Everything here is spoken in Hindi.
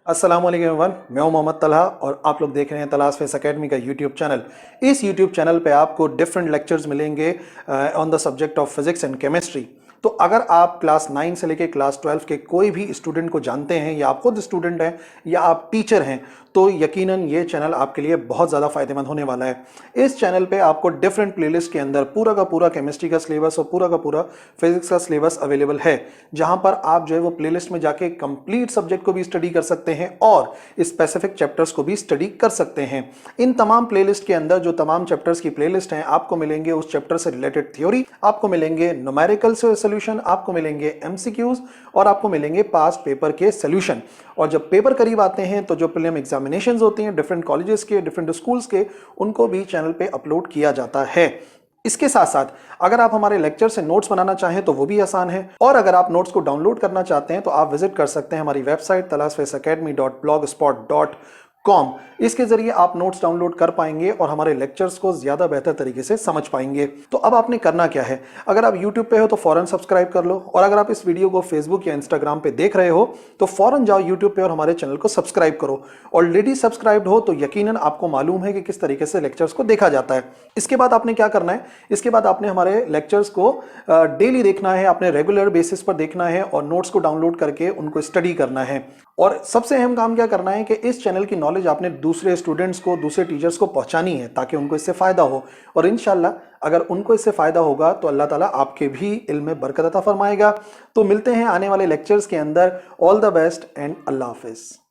अस्सलाम वालेकुम एवरीवन, मैं हूं मोहम्मद तलहा और आप लोग देख रहे हैं तलाश फेस एकेडमी का यूट्यूब चैनल। इस यूट्यूब चैनल पे आपको डिफरेंट लेक्चर्स मिलेंगे on the subject of physics and chemistry. तो अगर आप क्लास 9 से लेके क्लास 12 के कोई भी स्टूडेंट को जानते हैं या आप खुद स्टूडेंट हैं या आप टीचर हैं तो यकीनन ये चैनल आपके लिए बहुत ज़्यादा फायदेमंद होने वाला है। इस चैनल पे आपको डिफरेंट प्लेलिस्ट के अंदर पूरा का पूरा केमिस्ट्री का सिलेबस और पूरा का पूरा फिजिक्स का सिलेबस अवेलेबल है, जहां पर आप जो है वो प्लेलिस्ट में जाके कंप्लीट सब्जेक्ट को भी स्टडी कर सकते हैं और स्पेसिफिक चैप्टर्स को भी स्टडी कर सकते हैं। इन तमाम प्लेलिस्ट के अंदर जो तमाम चैप्टर्स की प्लेलिस्ट हैं, आपको मिलेंगे उस चैप्टर से रिलेटेड थ्योरी, आपको मिलेंगे न्यूमेरिकल सॉल्यूशन, आपको मिलेंगे एमसीक्यूज और आपको मिलेंगे पास्ट पेपर के सॉल्यूशन। और जब पेपर करीब आते हैं तो जो प्रीलिम एग्जामिनेशंस होती हैं डिफरेंट कॉलेजेस के, डिफरेंट स्कूल्स के, उनको भी चैनल पे अपलोड किया जाता है। इसके साथ साथ अगर आप हमारे लेक्चर से नोट्स बनाना चाहें तो वो भी आसान है, और अगर आप नोट्स को डाउनलोड करना चाहते हैं तो आप विजिट कर सकते हैं हमारी वेबसाइट talasfacecademy.blogspot.com। इसके जरिए आप नोट्स डाउनलोड कर पाएंगे और हमारे लेक्चर्स को ज्यादा बेहतर तरीके से समझ पाएंगे। तो अब आपने करना क्या है, अगर आप YouTube पे हो तो फौरन सब्सक्राइब कर लो, और अगर आप इस वीडियो को Facebook या Instagram पे देख रहे हो तो फौरन जाओ YouTube पे और हमारे चैनल को सब्सक्राइब करो। ऑलरेडी सब्सक्राइब्ड हो तो यकीनन आपको मालूम है कि किस तरीके से लेक्चर्स को देखा जाता है। इसके बाद आपने क्या करना है, इसके बाद आपने हमारे लेक्चर्स को डेली देखना है, आपने रेगुलर बेसिस पर देखना है और नोट्स को डाउनलोड करके उनको स्टडी करना है। और सबसे अहम काम क्या करना है कि इस चैनल की नॉलेज आपने दूसरे स्टूडेंट्स को, दूसरे टीचर्स को पहुंचानी है ताकि उनको इससे फायदा हो, और इंशाल्लाह अगर उनको इससे फायदा होगा तो अल्लाह ताला आपके भी इल्म में बरकत अता फरमाएगा। तो मिलते हैं आने वाले लेक्चर्स के अंदर। All the best and Allah Hafiz.